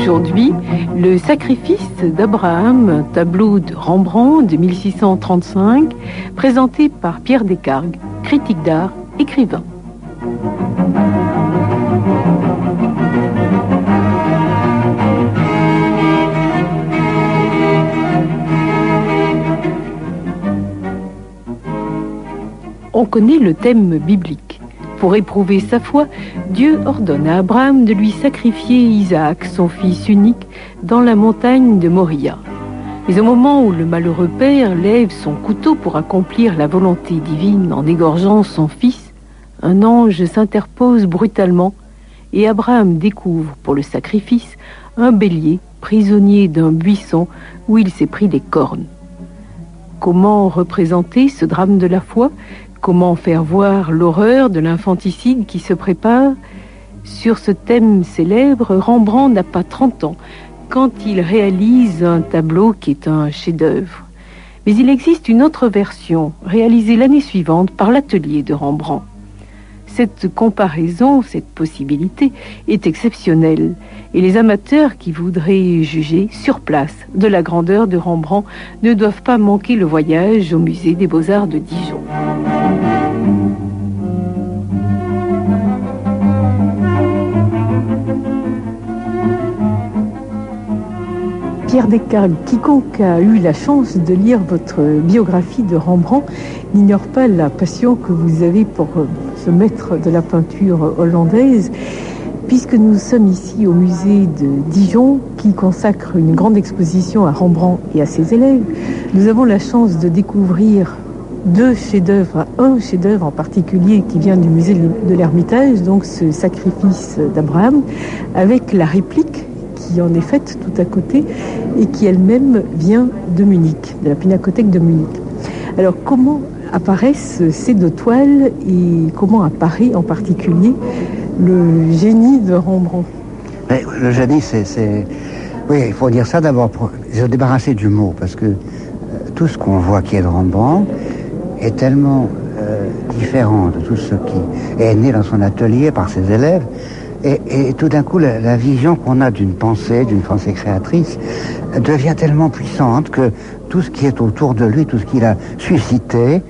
Aujourd'hui, le sacrifice d'Abraham, un tableau de Rembrandt de 1635, présenté par Pierre Descargues, critique d'art, écrivain. On connaît le thème biblique. Pour éprouver sa foi, Dieu ordonne à Abraham de lui sacrifier Isaac, son fils unique, dans la montagne de Moria. Mais au moment où le malheureux père lève son couteau pour accomplir la volonté divine en égorgeant son fils, un ange s'interpose brutalement et Abraham découvre pour le sacrifice un bélier prisonnier d'un buisson où il s'est pris des cornes. Comment représenter ce drame de la foi ? Comment faire voir l'horreur de l'infanticide qui se prépare ? Sur ce thème célèbre, Rembrandt n'a pas 30 ans quand il réalise un tableau qui est un chef-d'œuvre. Mais il existe une autre version, réalisée l'année suivante par l'atelier de Rembrandt. Cette comparaison, cette possibilité est exceptionnelle et les amateurs qui voudraient juger sur place de la grandeur de Rembrandt ne doivent pas manquer le voyage au musée des Beaux-Arts de Dijon. Pierre Descargues, quiconque a eu la chance de lire votre biographie de Rembrandt n'ignore pas la passion que vous avez pour ce maître de la peinture hollandaise, puisque nous sommes ici au musée de Dijon qui consacre une grande exposition à Rembrandt et à ses élèves. Nous avons la chance de découvrir deux chefs-d'œuvre, un chef-d'œuvre en particulier qui vient du musée de l'Ermitage, donc ce sacrifice d'Abraham, avec la réplique qui en est faite tout à côté et qui elle-même vient de Munich, de la Pinacothèque de Munich. Alors comment apparaissent ces deux toiles et comment apparaît en particulier le génie de Rembrandt ? Mais le génie, c'est... Oui, il faut dire ça d'abord pour se débarrasser du mot, parce que tout ce qu'on voit qui est de Rembrandt est tellement différent de tout ce qui est né dans son atelier par ses élèves. Et tout d'un coup, la vision qu'on a d'une pensée créatrice, devient tellement puissante que tout ce qui est autour de lui, tout ce qu'il a suscité,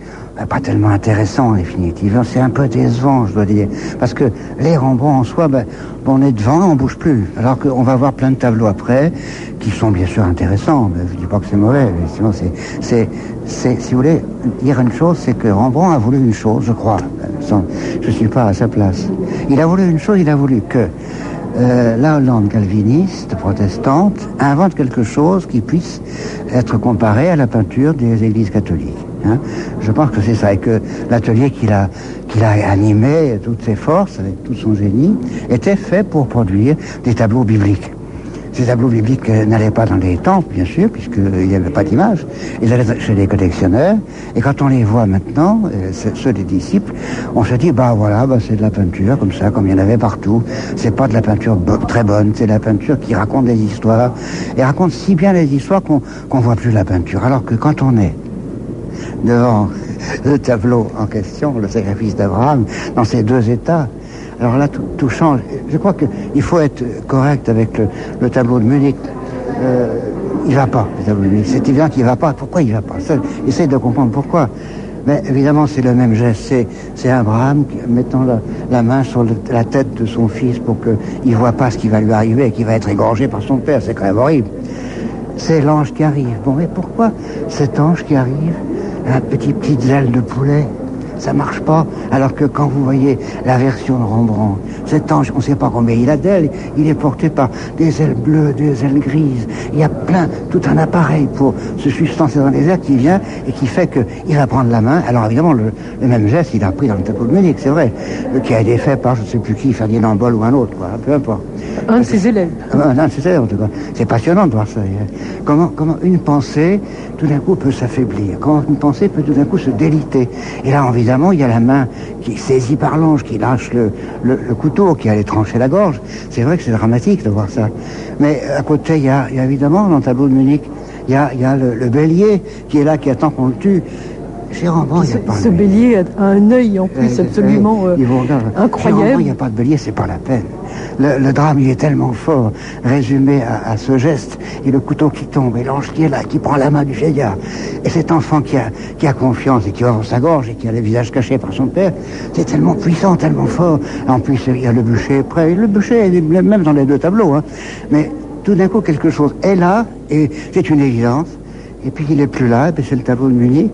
pas tellement intéressant en définitive. C'est un peu décevant, je dois dire. Parce que les Rembrandt en soi, on est devant, on bouge plus. Alors qu'on va voir plein de tableaux après, qui sont bien sûr intéressants. Je dis pas que c'est mauvais, mais sinon c'est, si vous voulez, dire une chose, c'est que Rembrandt a voulu une chose, je crois. Je suis pas à sa place. Il a voulu une chose, il a voulu que la Hollande calviniste, protestante, invente quelque chose qui puisse être comparé à la peinture des églises catholiques. Je pense que c'est ça, et que l'atelier qu'il a animé, toutes ses forces, avec tout son génie, était fait pour produire des tableaux bibliques. Ces tableaux bibliques n'allaient pas dans les temples, bien sûr, puisqu'il n'y avait pas d'image. Ils allaient chez les collectionneurs, et quand on les voit maintenant, ceux des disciples, on se dit, c'est de la peinture, comme ça, comme il y en avait partout. C'est pas de la peinture très bonne, c'est de la peinture qui raconte des histoires, et raconte si bien les histoires qu'on voit plus la peinture. Alors que quand on est devant le tableau en question, le sacrifice d'Abraham, dans ces deux états, alors là, tout change. Je crois qu'il faut être correct avec le tableau de Munich. Il va pas, le tableau de Munich. C'est évident qu'il va pas. Pourquoi il va pas ? Essaye de comprendre pourquoi. Mais évidemment, c'est le même geste. C'est Abraham mettant la main sur la tête de son fils pour qu'il ne voit pas ce qui va lui arriver et qu'il va être égorgé par son père. C'est quand même horrible. C'est l'ange qui arrive. Bon, mais pourquoi cet ange qui arrive a petites ailes de poulet ? Ça marche pas, alors que quand vous voyez la version de Rembrandt, cet ange, on ne sait pas combien il a d'ailes, il est porté par des ailes bleues, des ailes grises. Il y a tout un appareil pour se substancer dans les airs qui vient et qui fait qu'il va prendre la main. Alors évidemment, le même geste, il a pris dans le tableau de Munich, c'est vrai, qui a été fait par je ne sais plus qui, Ferdinand Boll ou un autre, peu importe. Un de ses élèves. Un de ses élèves, en tout cas. C'est passionnant de voir ça. Comment une pensée, tout d'un coup, peut s'affaiblir. Comment une pensée peut tout d'un coup se déliter. Et là, évidemment, il y a la main qui est saisie par l'ange, qui lâche le couteau, qui allait trancher la gorge. C'est vrai que c'est dramatique de voir ça. Mais à côté, il y a évidemment, dans le tableau de Munich, il y a le bélier qui est là, qui attend qu'on le tue. Chez Rembrandt, il n'y a pas de bélier. Ce bélier a un œil en plus absolument incroyable. Chez Rembrandt, il n'y a pas de bélier, c'est pas la peine. le drame, il est tellement fort, résumé à ce geste, et le couteau qui tombe, et l'ange qui est là, qui prend la main du vieillard. Et cet enfant qui a confiance et qui ouvre sa gorge et qui a le visage caché par son père, c'est tellement puissant, tellement fort. En plus, il y a le bûcher près. Le bûcher est même dans les deux tableaux, hein. Mais tout d'un coup, quelque chose est là, et c'est une évidence. Et puis il n'est plus là, et puis c'est le tableau de Munich,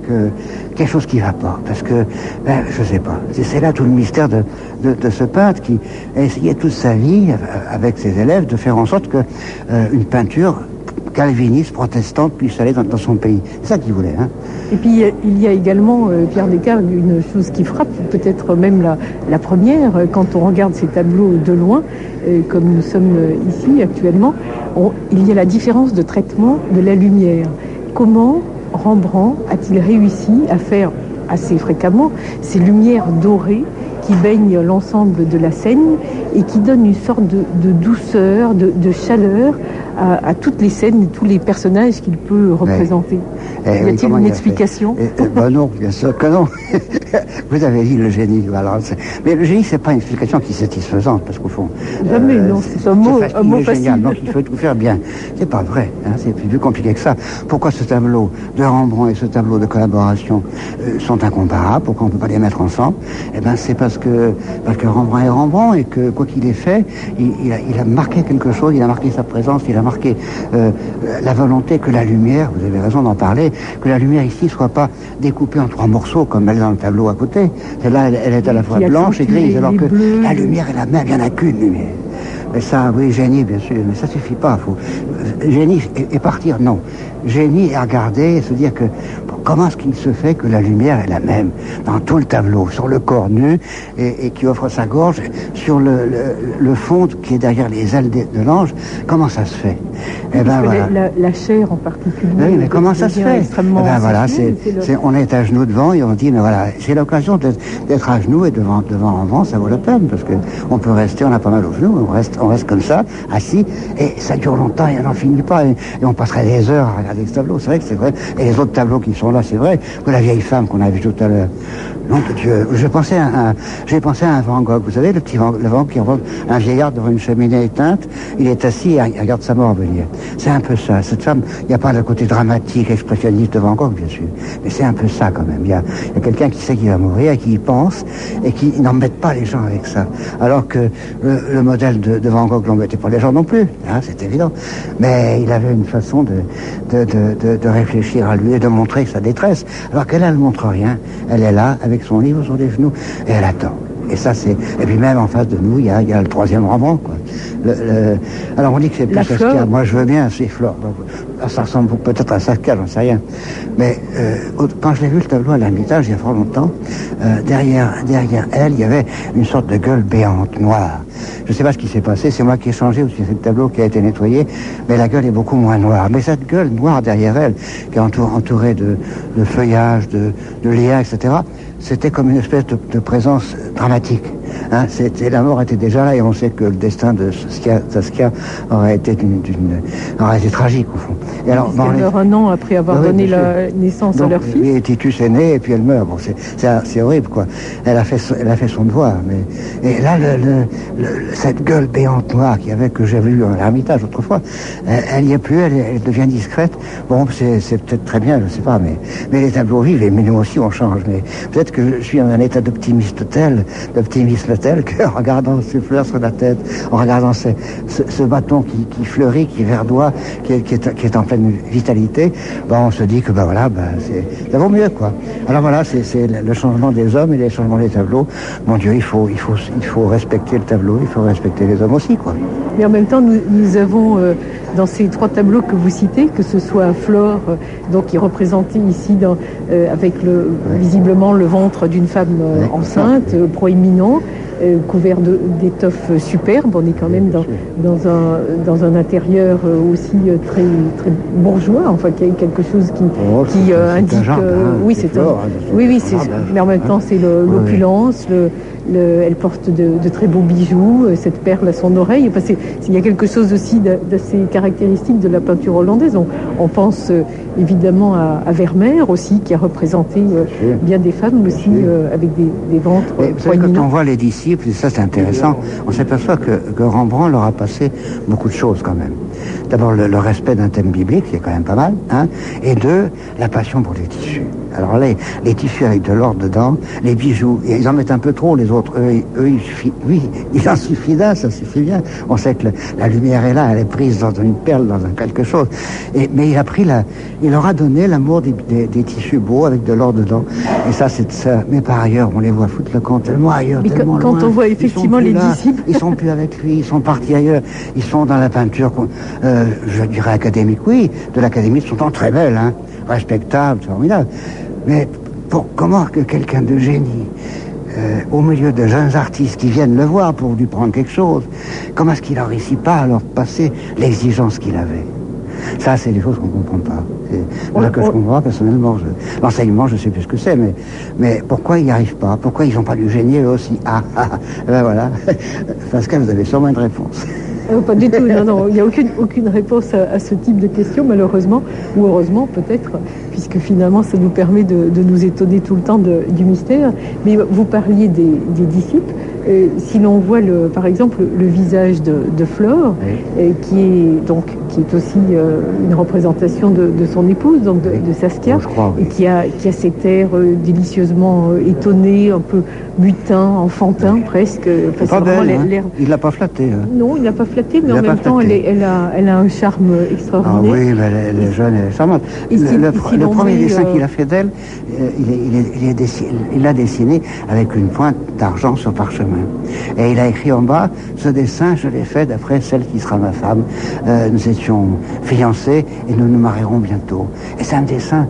quelque chose qui va pas, parce que, je sais pas, c'est là tout le mystère de ce peintre qui a essayé toute sa vie, avec ses élèves, de faire en sorte que une peinture calviniste, protestante, puisse aller dans son pays. C'est ça qu'il voulait. Hein. Et puis il y a également, Pierre Descartes, une chose qui frappe, peut-être même la première, quand on regarde ces tableaux de loin, comme nous sommes ici actuellement, il y a la différence de traitement de la lumière. Comment Rembrandt a-t-il réussi à faire assez fréquemment ces lumières dorées qui baignent l'ensemble de la scène et qui donnent une sorte de douceur, de chaleur à toutes les scènes et tous les personnages qu'il peut représenter. Y a-t-il une explication? Non, bien sûr que non. Vous avez dit le génie. Voilà. Mais le génie, c'est pas une explication qui est satisfaisante, parce qu'au fond... Jamais, non, c'est un mot facile. Donc il faut tout faire bien. C'est pas vrai, hein, c'est plus compliqué que ça. Pourquoi ce tableau de Rembrandt et ce tableau de collaboration sont incomparables? Pourquoi on ne peut pas les mettre ensemble? Eh bien, c'est parce que Rembrandt est Rembrandt et que, quoi qu'il ait fait, il a marqué quelque chose, il a marqué sa présence, il a marqué la volonté que la lumière, vous avez raison d'en parler, que la lumière ici ne soit pas découpée en 3 morceaux comme elle est dans le tableau à côté. Celle-là, elle est à la fois blanche et grise, alors que la lumière est la même, il n'y en a qu'une lumière. Mais ça, oui, génie, bien sûr, mais ça suffit pas. Génie et partir, non. Génie et regarder et se dire que comment est-ce qu'il se fait que la lumière est la même dans tout le tableau, sur le corps nu et qui offre sa gorge, sur le fond qui est derrière les ailes de l'ange. Comment ça se fait? Eh ben, voilà. La chair en particulier. Oui, mais comment ça se fait? Eh ben, voilà, on est à genoux devant et on dit, mais voilà, c'est l'occasion d'être à genoux et devant Rembrandt, ça vaut la peine parce que on peut rester, on a pas mal aux genoux, on reste comme ça, assis, et ça dure longtemps et on n'en finit pas et on passerait des heures à regarder ce tableau. C'est vrai que c'est vrai. Et les autres tableaux qui sont là, c'est vrai que la vieille femme qu'on a vue tout à l'heure. Nom de Dieu, j'ai pensé à un Van Gogh. Vous savez, le Van Gogh qui représente un vieillard devant une cheminée éteinte. Il est assis et il regarde sa mort venir. C'est un peu ça. Cette femme, il n'y a pas le côté dramatique, expressionniste de Van Gogh, bien sûr. Mais c'est un peu ça quand même. Il y a quelqu'un qui sait qu'il va mourir et qui y pense et qui n'embête pas les gens avec ça. Alors que le modèle de Van Gogh n'embêtait pas les gens non plus. Hein, c'est évident. Mais il avait une façon de réfléchir à lui et de montrer sa détresse. Alors qu'elle, elle ne montre rien. Elle est là, avec son livre sur les genoux, et elle attend. Et ça, c'est... Et puis même en face de nous, il y a le troisième Rembrandt, quoi. Alors on dit que c'est plus Saskia. Moi, je veux bien, c'est Flore. Ça ressemble peut-être à Saskia, j'en sais rien. Mais quand je l'ai vu, le tableau à l'Ermitage, il y a fort longtemps, derrière elle, il y avait une sorte de gueule béante, noire. Je ne sais pas ce qui s'est passé, c'est moi qui ai changé, ou c'est le tableau qui a été nettoyé, mais la gueule est beaucoup moins noire. Mais cette gueule noire derrière elle, qui est entourée de feuillage, de liens, etc., c'était comme une espèce de présence dramatique. Hein, la mort était déjà là et on sait que le destin de Saskia aurait été tragique au fond. Et alors, elle meurt un an après avoir donné la naissance à leur fils. Oui, Titus est né et puis elle meurt. Bon, c'est horrible quoi. Elle a fait son devoir. Mais et là cette gueule béante noire que j'avais vue à l'Ermitage autrefois, elle n'y est plus. Elle devient discrète. Bon, c'est peut-être très bien, je sais pas. Mais les tableaux vivent et nous aussi on change. Mais peut-être que je suis dans un état d'optimisme tel qu'en regardant ces fleurs sur la tête, en regardant ce bâton qui fleurit, qui verdoie, qui est en pleine vitalité, on se dit que ça vaut mieux quoi. Alors voilà, c'est le changement des hommes et le changement des tableaux. Mon Dieu, il faut respecter le tableau, il faut respecter les hommes aussi quoi. Mais en même temps, nous avons dans ces 3 tableaux que vous citez, que ce soit Flore, donc qui est représentée ici avec visiblement le ventre d'une femme enceinte, proéminent, couvert d'étoffes superbes. On est quand même dans un intérieur aussi très, très bourgeois, enfin quelque chose qui indique... oui, c'est mais en même temps c'est l'opulence, Elle porte de très beaux bijoux, cette perle à son oreille. Enfin, il y a quelque chose aussi d'assez caractéristique de la peinture hollandaise. On pense évidemment à Vermeer aussi, qui a représenté bien des femmes aussi, avec des ventres poignants. Quand on voit les disciples, et ça c'est intéressant, on s'aperçoit que Rembrandt leur a passé beaucoup de choses quand même. D'abord le respect d'un thème biblique, qui est quand même pas mal, hein, et deux, la passion pour les tissus. Alors là, les tissus avec de l'or dedans, les bijoux, ils en mettent un peu trop, les autres, eux il en suffit d'un, ça suffit bien. On sait que la lumière est là, elle est prise dans une perle, dans quelque chose. Mais il leur a donné l'amour des tissus beaux avec de l'or dedans. Et ça, c'est ça. Mais par ailleurs, on les voit foutre le camp tellement ailleurs, tellement quand loin. On voit effectivement les disciples, ils sont plus avec lui, ils sont partis ailleurs. Ils sont dans la peinture, je dirais académique, oui, de l'académie, ils sont très belles, hein, respectables, formidables. Mais comment que quelqu'un de génie, au milieu de jeunes artistes qui viennent le voir pour lui prendre quelque chose, comment est-ce qu'il n'en réussit pas à leur passer l'exigence qu'il avait? Ça, c'est des choses qu'on ne comprend pas. C'est voilà que je comprends personnellement. L'enseignement, je ne sais plus ce que c'est, mais pourquoi ils n'y arrivent pas? Pourquoi ils n'ont pas du génie eux aussi? Ben voilà. Pascal, vous avez sûrement une réponse. Pas du tout, non, il n'y a aucune réponse à ce type de questions, malheureusement, ou heureusement peut-être, puisque finalement ça nous permet de nous étonner tout le temps du mystère. Mais vous parliez des disciples. Si l'on voit par exemple le visage de Flore, oui, qui est aussi une représentation de son épouse, donc de Saskia, crois, oui, et qui a cet air délicieusement étonné, un peu mutin, enfantin, oui, presque. C'est pas belle, hein. Il l'a pas flatté. Hein. Non, il l'a pas flatté, mais en même temps, elle a un charme extraordinaire. Ah oui, mais elle est jeune, elle est charmante. Le premier dessin qu'il a fait d'elle, il l'a dessiné avec une pointe d'argent sur parchemin. Et il a écrit en bas, ce dessin, je l'ai fait d'après celle qui sera ma femme. Nous étions fiancés et nous nous marierons bientôt. Et c'est un dessin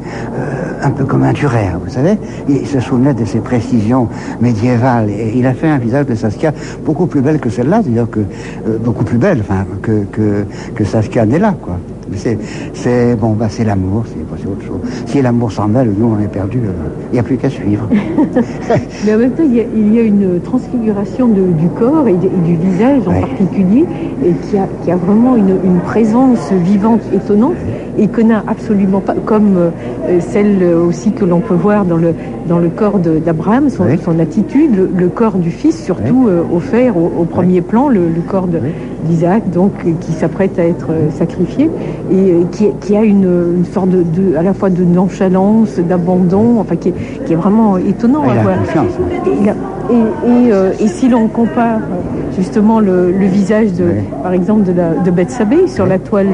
un peu comme un Dürer, vous savez. Il se souvenait de ses précisions médiévales. Et il a fait un visage de Saskia beaucoup plus belle que celle-là, c'est-à-dire beaucoup plus belle, que Saskia n'est là, quoi. C'est l'amour, c'est autre chose. Si l'amour s'en mêle, nous on est perdus, il n'y a plus qu'à suivre. Mais en même temps, il y a une transfiguration du corps et du visage en particulier, et qui a vraiment une présence vivante étonnante, et que n'a absolument pas, comme celle aussi que l'on peut voir dans le corps d'Abraham, son attitude, le corps du fils, surtout offert au premier plan, le corps d'Isaac, donc qui s'apprête à être sacrifié, et qui a une sorte à la fois de nonchalance, d'abandon, enfin qui est vraiment étonnant à voir. Et si l'on compare justement le visage par exemple de Bethsabée sur la toile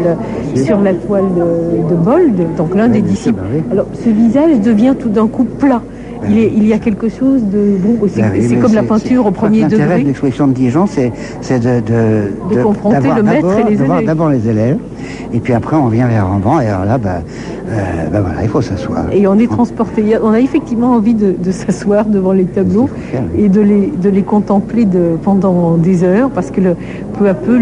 de Bold, donc l'un des disciples, alors ce visage devient tout d'un coup plat. Il y a quelque chose de bon. C'est comme la peinture au premier degré. L'intérêt de l'exposition de Dijon, c'est de confronter le maître et les élèves. D'abord les élèves, et puis après on vient vers Rembrandt, et alors là, voilà, il faut s'asseoir. Et on est transporté. On a effectivement envie de s'asseoir devant les tableaux et de les contempler pendant des heures, parce que peu à peu,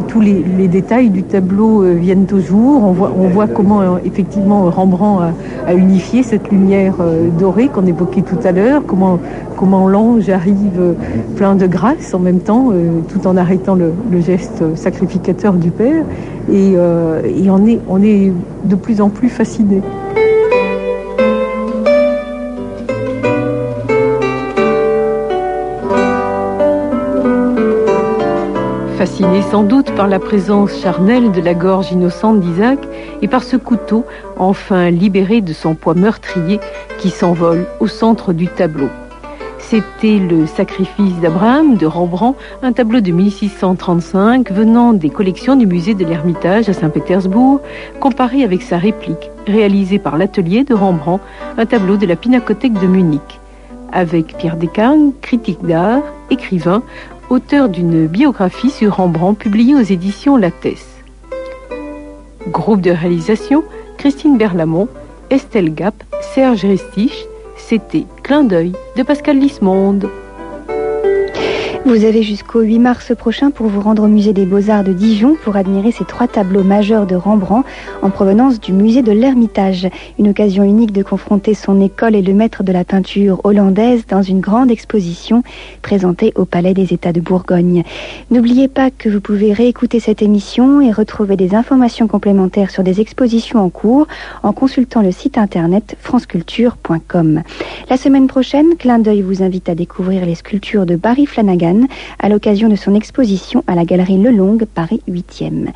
tous les détails du tableau viennent au jour. On voit comment effectivement Rembrandt a unifié cette lumière dorée qu'on évoquait tout à l'heure, comment l'ange arrive plein de grâce en même temps, tout en arrêtant le geste sacrificateur du Père, et on est de plus en plus fasciné. Fasciné sans doute par la présence charnelle de la gorge innocente d'Isaac et par ce couteau, enfin libéré de son poids meurtrier, qui s'envole au centre du tableau. C'était le sacrifice d'Abraham de Rembrandt, un tableau de 1635 venant des collections du musée de l'Ermitage à Saint-Pétersbourg, comparé avec sa réplique, réalisée par l'atelier de Rembrandt, un tableau de la Pinacothèque de Munich. Avec Pierre Descarnes, critique d'art, écrivain, auteur d'une biographie sur Rembrandt publiée aux éditions Lattès. Groupe de réalisation, Christine Berlamont, Estelle Gap, Serge Restich. C'était Clin d'œil de Pascal Lismonde. Vous avez jusqu'au 8 mars prochain pour vous rendre au musée des Beaux-Arts de Dijon pour admirer ces 3 tableaux majeurs de Rembrandt en provenance du musée de l'Ermitage. Une occasion unique de confronter son école et le maître de la peinture hollandaise dans une grande exposition présentée au Palais des États de Bourgogne. N'oubliez pas que vous pouvez réécouter cette émission et retrouver des informations complémentaires sur des expositions en cours en consultant le site internet franceculture.com. La semaine prochaine, Clin d'œil vous invite à découvrir les sculptures de Barry Flanagan à l'occasion de son exposition à la galerie Lelong, Paris 8e.